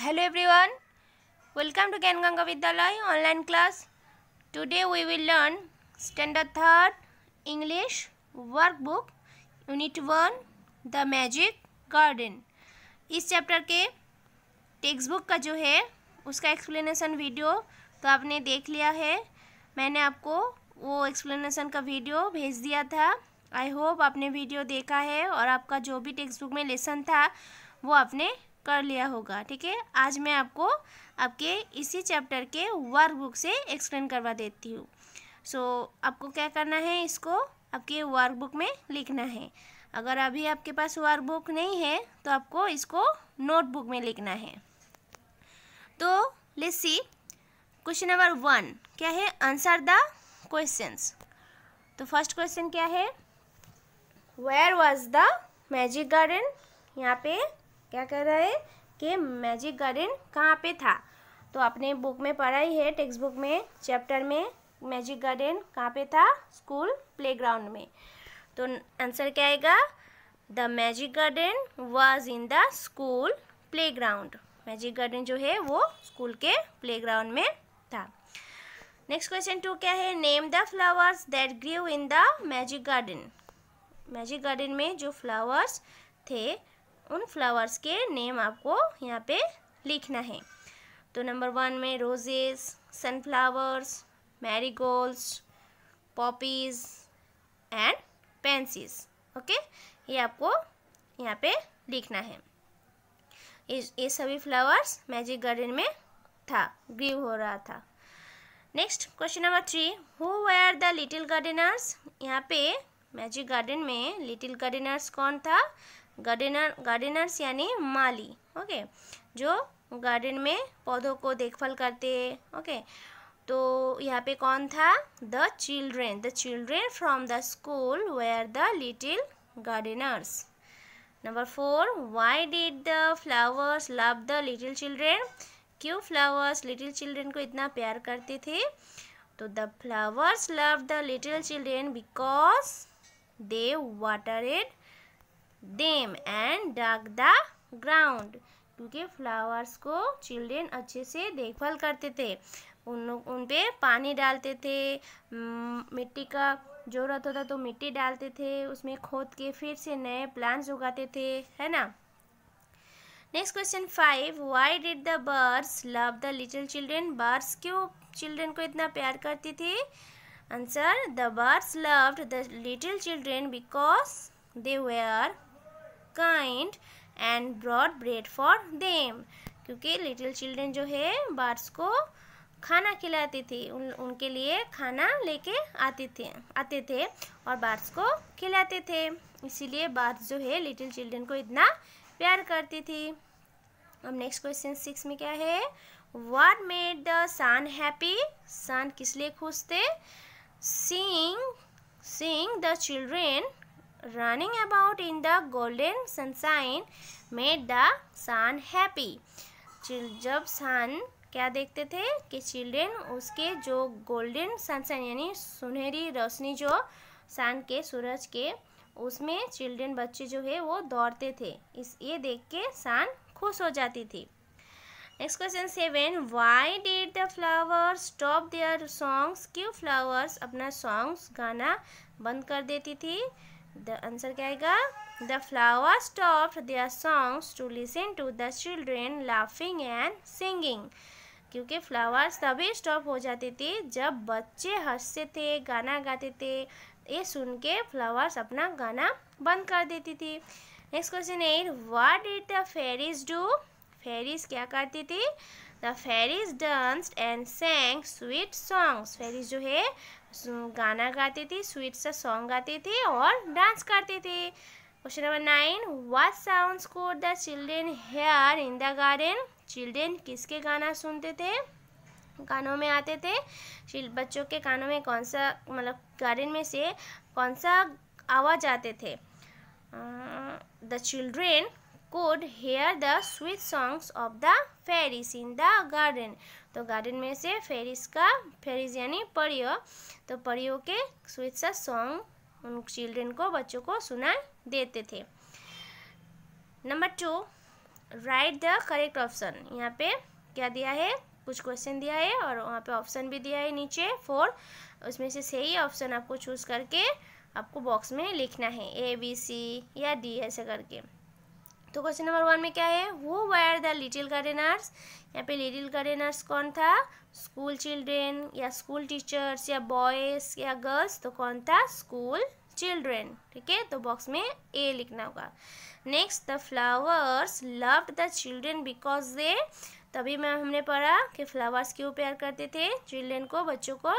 Hello everyone, welcome to Gyan Ganga Vidyalaya online class. Today we will learn Standard 3rd English Workbook Unit 1 The Magic Garden. इस chapter के text book का जो है उसका explanation video तो आपने देख लिया है। मैंने आपको वो एक्सप्लेनेशन का वीडियो भेज दिया था। आई होप आपने वीडियो देखा है और आपका जो भी टेक्स्ट बुक में लेसन था वो आपने कर लिया होगा। ठीक है, आज मैं आपको आपके इसी चैप्टर के वर्कबुक से एक्सप्लेन करवा देती हूँ। आपको क्या करना है, इसको आपके वर्कबुक में लिखना है। अगर अभी आपके पास वर्कबुक नहीं है तो आपको इसको नोटबुक में लिखना है। तो लेट्स सी क्वेश्चन नंबर 1 क्या है, आंसर द क्वेश्चंस। तो फर्स्ट क्वेश्चन क्या है, where was the magic garden. यहाँ पे क्या कर रहा है कि मैजिक गार्डन कहाँ पे था। तो आपने बुक में पढ़ा ही है, टेक्स्ट बुक में चैप्टर में मैजिक गार्डन कहाँ पे था, स्कूल प्लेग्राउंड में। तो आंसर क्या आएगा, the magic garden was in the school playground. Magic garden जो है वो स्कूल के प्लेग्राउंड में था। नेक्स्ट क्वेश्चन 2 क्या है, name the flowers that grew in the magic garden. Magic garden में जो फ्लावर्स थे उन फ्लावर्स के नेम आपको यहाँ पे लिखना है। तो नंबर 1 में roses, sunflowers, marigolds, poppies and pansies. Okay, ये आपको यहाँ पे लिखना है। ये सभी फ्लावर्स मैजिक गार्डन में था, ग्रीव हो रहा था। Next question number 3, who were the little gardeners. यहाँ पे मैजिक गार्डन में लिटिल गार्डनर्स कौन था, गार्डनर्स यानी माली। ओके, जो गार्डन में पौधों को देखभाल करते। ओके, तो यहाँ पे कौन था, the children from the school were the little gardeners. Number 4, why did the flowers love the little children. क्यों फ्लावर्स लिटिल चिल्ड्रेन को इतना प्यार करते थे। तो the flowers love the little children because they watered them and dug the ground. क्योंकि flowers को children अच्छे से देखभाल करते थे, उन पे पानी डालते थे, मिट्टी का ज़रूरत होता तो मिट्टी डालते थे, उसमें खोद के फिर से नए प्लांट्स उगाते थे, है ना। Next question 5, why did the birds love the little children. Birds क्यों चिल्ड्रेन को इतना प्यार करती थी। Answer, the birds loved the little children because they were kind and brought bread for them. क्योंकि लिटिल चिल्ड्रेन जो है बर्ड्स को खाना खिलाती थी, उनके लिए खाना लेके आते थे और बर्ड्स को खिलाते थे। इसीलिए बर्ड्स जो है लिटिल चिल्ड्रेन को इतना प्यार करती थी। अब नेक्स्ट क्वेश्चन 6 में क्या है, what made the sun happy. Sun किस लिए खुश थे। Seeing the children running about in the golden sunshine made the sun happy. जब सन क्या देखते थे कि चिल्ड्रेन उसके जो गोल्डन सनशाइन यानी सुनहरी रोशनी जो सन के सूरज के उसमें चिल्ड्रेन बच्चे जो है वो दौड़ते थे, ये देख के सन खुश हो जाती थी। Next question 7, why did the flowers stop their songs. क्यों फ्लावर्स अपना सॉन्ग्स गाना बंद कर देती थी। द आंसर क्या आएगा, the flowers stopped their songs to listen to the children laughing and singing. क्योंकि फ्लावर्स तभी स्टॉप हो जाते थे जब बच्चे हंसते थे, गाना गाते थे, ये सुन के फ्लावर्स अपना गाना बंद कर देती थी। Next question 8, what did the fairies do. Fairies क्या करती थी। The fairies danced and sang sweet songs. Fairies जो है गाना गाती थी, स्वीट सा सॉन्ग गाती थी और डांस करती थी। Question number 9, what sounds could the children here in the garden. Children किसके गाना सुनते थे, कानों में आते थे। बच्चों के कानों में कौन सा, मतलब गार्डन में से कौन सा आवाज़ आते थे। The children could hear the sweet songs of the fairies in the garden। तो गार्डन में से फेरीज यानी परियों, तो परियों के स्वीट सा सॉन्ग उन चिल्ड्रेन को, बच्चों को सुना देते थे। Number 2, right the correct option. यहाँ पे क्या दिया है, कुछ क्वेश्चन दिया है और वहाँ पे ऑप्शन भी दिया है नीचे 4, उसमें से सही ऑप्शन आपको चूज़ करके आपको बॉक्स में लिखना है, ए बी सी या डी ऐसे करके। तो क्वेश्चन नंबर 1 में क्या है, who were the little gardeners. यहाँ पे लिटिल गार्डनर्स कौन था, स्कूल चिल्ड्रेन या स्कूल टीचर्स या बॉयज़ या गर्ल्स, तो कौन था, स्कूल चिल्ड्रेन। ठीक है, तो बॉक्स में ए लिखना होगा। Next, the flowers loved the children because दे, तभी में हमने पढ़ा कि फ्लावर्स क्यों प्यार करते थे चिल्ड्रेन को, बच्चों को।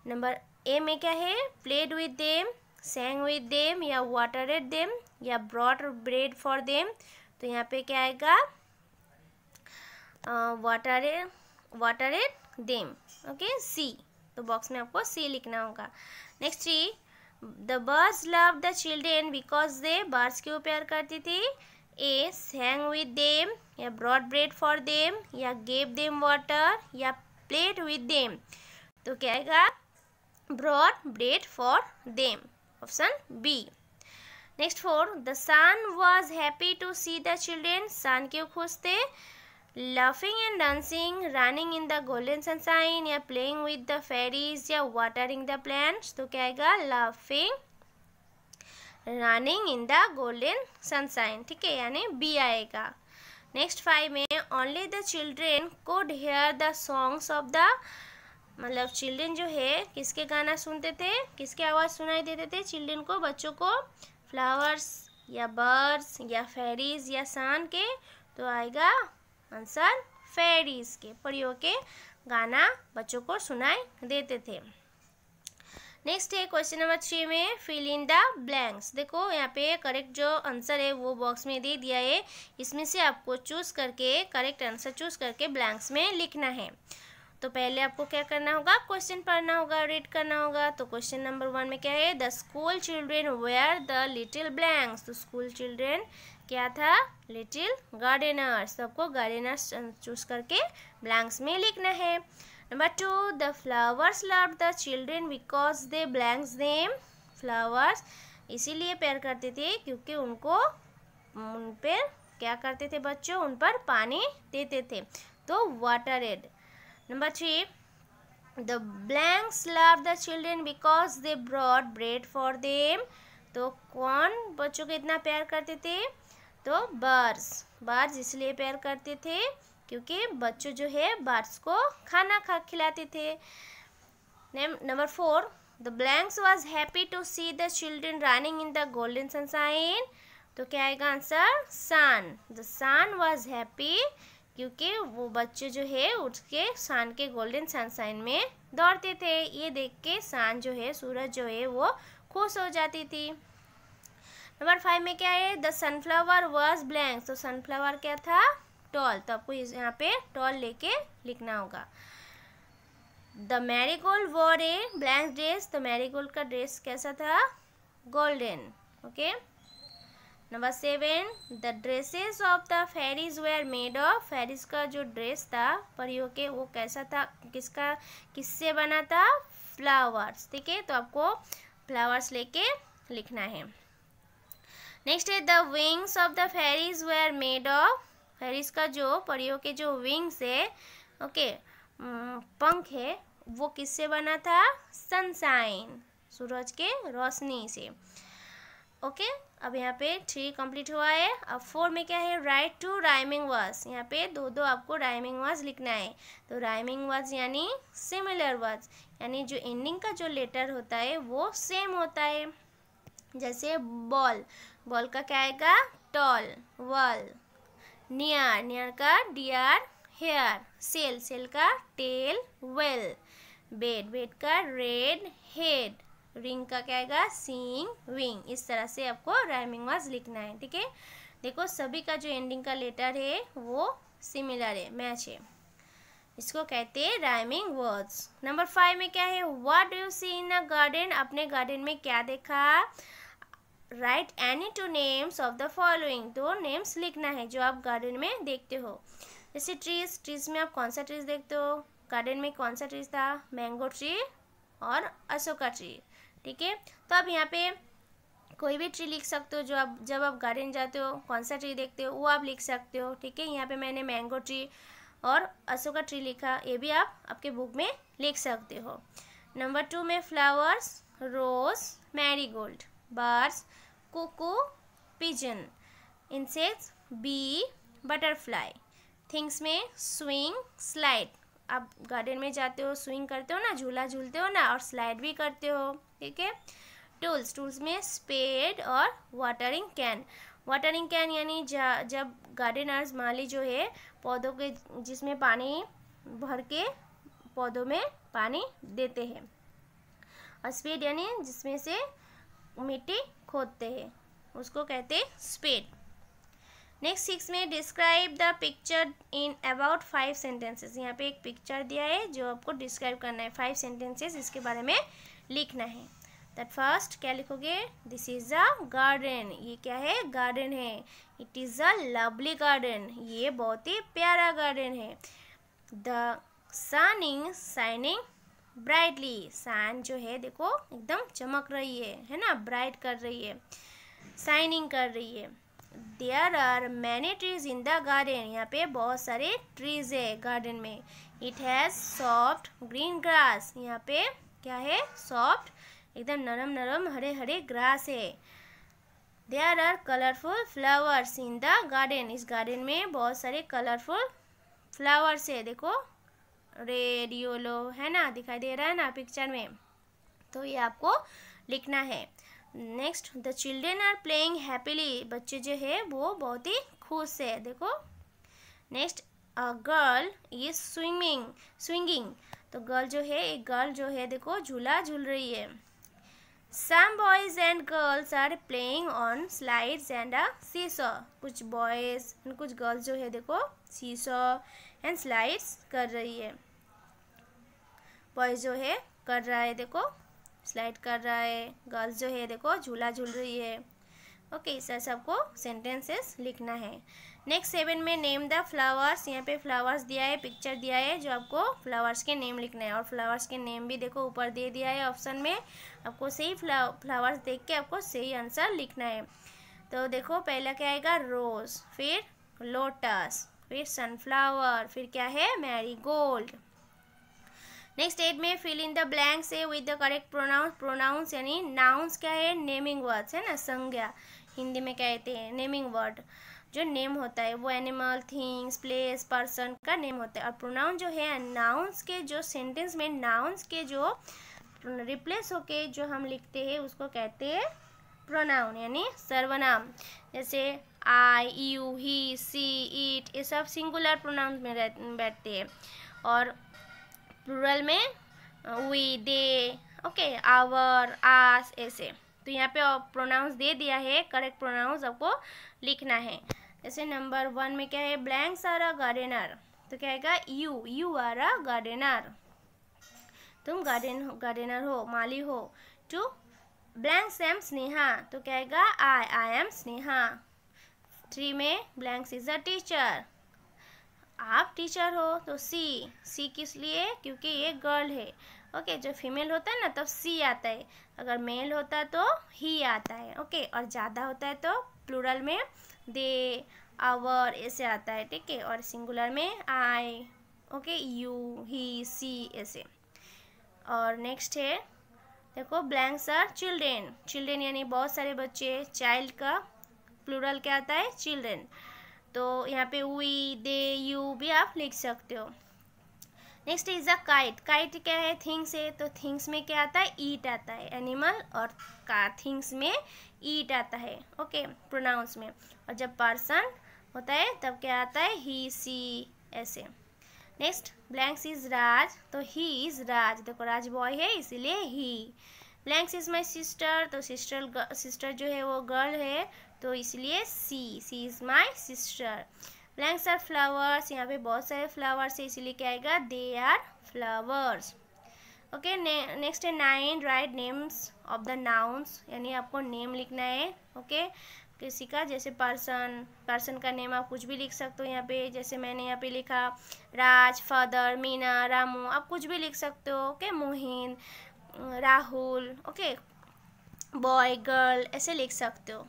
नंबर ए में क्या है, played with them, sang with them या watered them या brought bread for them, तो यहाँ पे क्या आएगा, watered them। ओके, सी, तो बॉक्स में आपको सी लिखना होगा। Next three, the birds loved the children because they, birds क्यों प्यार करती थी, ए sang with them या brought bread for them या gave them water या played with them, तो क्या आएगा, brought bread for them, option B. Next 4, the sun was happy to see the children, sun क्यों खुश थे, laughing and dancing, running in the golden sunshine या playing with the fairies या watering the plants, तो क्या आएगा, laughing running in the golden sunshine. ठीक है, यानी बी आएगा। नेक्स्ट 5 में, only the children could hear the songs of the, मतलब चिल्ड्रेन जो है किसके गाना सुनते थे, किसके आवाज़ सुनाई देते थे चिल्ड्रेन को, बच्चों को, फ्लावर्स या बर्ड्स या फेरीज या सन के, तो आएगा आंसर फेरीज के, परियों के गाना बच्चों को सुनाई देते थे। नेक्स्ट है क्वेश्चन नंबर 3 में, फिल इन द ब्लैंक्स। देखो यहाँ पे करेक्ट जो आंसर है वो बॉक्स में दे दिया है, इसमें से आपको चूज़ करके करेक्ट आंसर चूज़ करके ब्लैंक्स में लिखना है। तो पहले आपको क्या करना होगा, क्वेश्चन पढ़ना होगा, रीड करना होगा। तो क्वेश्चन नंबर 1 में क्या है, the school children were the little blanks, तो स्कूल चिल्ड्रेन क्या था, लिटिल गार्डनर्स, तो आपको गार्डनर्स चूज करके ब्लैंक्स में लिखना है। Number 2, the flowers loved the children because they blanks them, flowers इसीलिए प्यार करते थे क्योंकि उनको उन पर क्या करते थे बच्चों, उन पर पानी देते थे, तो वाटरेड। Number 3, the blanks love the children because they brought bread for them, तो कौन बच्चों को इतना प्यार करते थे, तो बर्ड्स इसलिए प्यार करते थे क्योंकि बच्चों जो है बर्ड्स को खाना खिलाते थे। Number 4, the blanks was happy to see the children running in the golden sunshine, तो क्या आएगा answer, sun, the sun was happy क्योंकि वो बच्चे जो है उसके सन के गोल्डन सनशाइन में दौड़ते थे, ये देख के सन जो है, सूरज जो है वो खुश हो जाती थी। नंबर 5 में क्या है, द सनफ्लावर वाज ब्लैंक, तो सनफ्लावर क्या था, टॉल, तो आपको यहाँ पे टॉल लेके लिखना होगा। The marigold wore a blank dress, तो मैरीगोल्ड का ड्रेस कैसा था, golden. Okay, number 7, the dresses of the fairies were made of, fairies का जो ड्रेस था परियों के वो कैसा था, किससे बना था, फ्लावर्स। ठीक है, तो आपको फ्लावर्स लेके लिखना है। नेक्स्ट है, the wings of the fairies were made of, fairies का जो परियों के जो विंग्स है, ओके, पंख है, वो किससे बना था, सनशाइन, सूरज के रोशनी से। ओके, अब यहाँ पे 3 कंप्लीट हुआ है। अब 4 में क्या है, राइट टू राइमिंग वर्ड्स, यहाँ पे दो आपको राइमिंग वर्ड्स लिखना है। तो राइमिंग वर्ड्स यानी सिमिलर वर्ड्स, यानी जो एंडिंग का जो लेटर होता है वो सेम होता है। जैसे बॉल, बॉल का क्या आएगा, टॉल, वॉल। नियर का डियर, हेयर। सेल का टेल, वेल। बेड का रेड, हेड। रिंग का क्या आएगा, सिंग, विंग। इस तरह से आपको राइमिंग वर्ड्स लिखना है। ठीक है, देखो सभी का जो एंडिंग का लेटर है वो सिमिलर है, मैच है, इसको कहते हैं राइमिंग वर्ड्स। नंबर 5 में क्या है, what do you see in a garden, अपने गार्डन में क्या देखा। Write any 2 names of the following, 2 names लिखना है जो आप गार्डन में देखते हो। जैसे ट्रीज में आप कौन सा ट्रीज देखते हो, गार्डन में कौन सा ट्रीज था, मैंगो ट्री और अशोका ट्री। ठीक है, तो अब यहाँ पे कोई भी ट्री लिख सकते हो, जो आप जब आप गार्डन जाते हो कौन सा ट्री देखते हो वो आप लिख सकते हो, ठीक है। यहाँ पे मैंने मैंगो ट्री और अशोका ट्री लिखा, ये भी आप आपके बुक में लिख सकते हो। नंबर 2 में flowers, rose, marigold, birds, cuckoo, pigeon, insects, bee, butterfly, things में स्विंग, स्लाइड, आप गार्डन में जाते हो, स्विंग करते हो ना, झूला झूलते हो ना, और स्लाइड भी करते हो, ठीक है। टूल्स, टूल्स में स्पेड और वाटरिंग कैन। वाटरिंग कैन यानी जब गार्डनर्स माली जो है पौधों के जिसमें पानी भर के पौधों में पानी देते हैं, और स्पेड यानी जिसमें से मिट्टी खोदते हैं, उसको कहते हैं स्पेड। नेक्स्ट 6 में describe the picture in about 5 sentences. यहाँ पे एक पिक्चर दिया है जो आपको डिस्क्राइब करना है, 5 सेंटेंसेस इसके बारे में लिखना है। दैट फर्स्ट क्या लिखोगे, दिस इज अ गार्डन, ये क्या है, गार्डन है। It is a lovely garden, ये बहुत ही प्यारा गार्डन है। The sun is shining brightly, sun जो है देखो एकदम चमक रही है ना, ब्राइट कर रही है, शाइनिंग कर रही है। There are many trees in the garden, यहाँ पे बहुत सारे ट्रीज है गार्डन में। It has soft green grass, यहाँ पे क्या है, सॉफ्ट एकदम नरम नरम हरे हरे ग्रास है। There are colourful flowers in the garden, इस गार्डन में बहुत सारे कलरफुल फ्लावर्स है, देखो रेड येलो है ना, दिखाई दे रहा है ना पिक्चर में, तो ये आपको लिखना है। Next, the children are playing happily, बच्चे जो है वो बहुत ही खुश है, देखो। Next, a girl is swinging, तो गर्ल जो है, एक गर्ल जो है देखो झूला झूल रही है। Some boys and girls are playing on slides and a seesaw, कुछ बॉयज एंड कुछ गर्ल्स जो है देखो सीसॉ एंड स्लाइड्स कर रही है। बॉयज जो है कर रहा है देखो स्लाइड कर रहा है, गर्ल्स जो है देखो झूला झूल रही है। ओके, इस सबको सेंटेंसेस लिखना है। नेक्स्ट 7 में नेम द फ्लावर्स, यहाँ पे फ्लावर्स दिया है, पिक्चर दिया है, जो आपको फ्लावर्स के नेम लिखना है, और फ्लावर्स के नेम भी देखो ऊपर दे दिया है ऑप्शन में। आपको सही फ्लावर्स देख के आपको सही आंसर लिखना है। तो देखो पहला क्या आएगा, रोज, फिर लोटस, फिर सनफ्लावर, फिर क्या है, मैरीगोल्ड। नेक्स्ट 8 में फिल इन द ब्लैंक्स है with the correct pronouns. Pronouns यानी नाउन्स क्या है, नेमिंग वर्ड्स है ना, संज्ञा हिंदी में कहते हैं, नेमिंग वर्ड जो नेम होता है वो एनिमल, थिंग्स, प्लेस, पर्सन का नेम होता है। और प्रोनाउन जो है नाउन्स के जो सेंटेंस में नाउन्स के जो रिप्लेस होके जो हम लिखते हैं उसको कहते हैं प्रोनाउन यानी सर्वनाम। जैसे आई, यू, ही, सी, इट, ये सब सिंगुलर प्रोनाउन में बैठते हैं, और प्लूरल में वी, दे, ओके, आवर, आस, ऐसे। तो यहाँ पे प्रोनाउंस दे दिया है, करेक्ट प्रोनाउंस आपको लिखना है। जैसे नंबर 1 में क्या है, ब्लैंक्स आर अ गार्डनर, तो क्या आएगा, यू आर अ गार्डनर, तुम गार्डनर हो, माली हो। 2 ब्लैंक्स एम स्नेहा, तो क्या आएगा, आई एम स्नेहा। 3 में ब्लैंक्स इज अ टीचर, आप टीचर हो, तो सी किस लिए, क्योंकि ये गर्ल है। ओके, जो फीमेल होता है ना तब सी आता है, अगर मेल होता है तो ही आता है। ओके, और ज़्यादा होता है तो प्लूरल में दे, आवर ऐसे आता है, ठीक है, और सिंगुलर में आई, ओके, यू, ही, सी ऐसे। और नेक्स्ट है देखो, ब्लैंक्स आर चिल्ड्रेन, चिल्ड्रेन यानी बहुत सारे बच्चे, चाइल्ड का प्लूरल क्या आता है, चिल्ड्रेन। तो यहाँ पे वी, दे, यू भी आप लिख सकते हो। Next is a kite, kite क्या है, थिंग्स है, तो थिंग्स में क्या आता है, ईट आता है, एनिमल, और का थिंग्स में ईट आता है, ओके, प्रोनाउंस में। और जब पर्सन होता है तब क्या आता है, ही, सी ऐसे। नेक्स्ट ब्लैंक्स इज राज, तो ही इज राज, देखो राज बॉय है इसीलिए ही। ब्लैंक्स इज माई सिस्टर, तो सिस्टर जो है वो गर्ल है तो इसलिए she is my sister. Blanks are flowers, यहाँ पे बहुत सारे फ्लावर्स है इसीलिए क्या आएगा, they are flowers. Okay, next है 9 write names of the nouns, यानी आपको नेम लिखना है। ओके, किसी का, जैसे पर्सन का नेम आप कुछ भी लिख सकते हो यहाँ पे, जैसे मैंने यहाँ पे लिखा राज, फादर, मीना, रामू, आप कुछ भी लिख सकते हो। Okay, Mohin, Rahul, okay, boy girl ऐसे लिख सकते हो।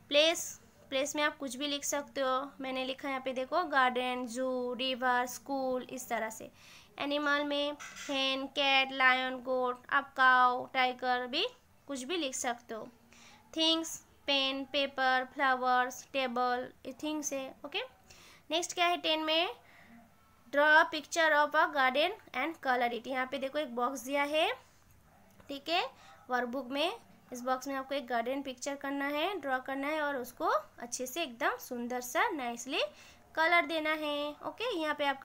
प्लेस, प्लेस में आप कुछ भी लिख सकते हो। मैंने लिखा यहाँ पे देखो, गार्डन, जू, रिवर, स्कूल, इस तरह से। एनिमल में हैन, कैट, लायन, गोट, आप काउ, टाइगर भी कुछ भी लिख सकते हो। Things, pen, paper, flowers, table, ये थिंग्स है। ओके, नेक्स्ट क्या है 10 में, draw picture of a garden and colour it. यहाँ पे देखो एक बॉक्स दिया है, ठीक है, वर्कबुक में। इस बॉक्स में आपको एक गार्डन पिक्चर करना है, ड्रॉ करना है और उसको अच्छे से एकदम सुंदर सा नाइसली कलर देना है। ओके, यहाँ पे आप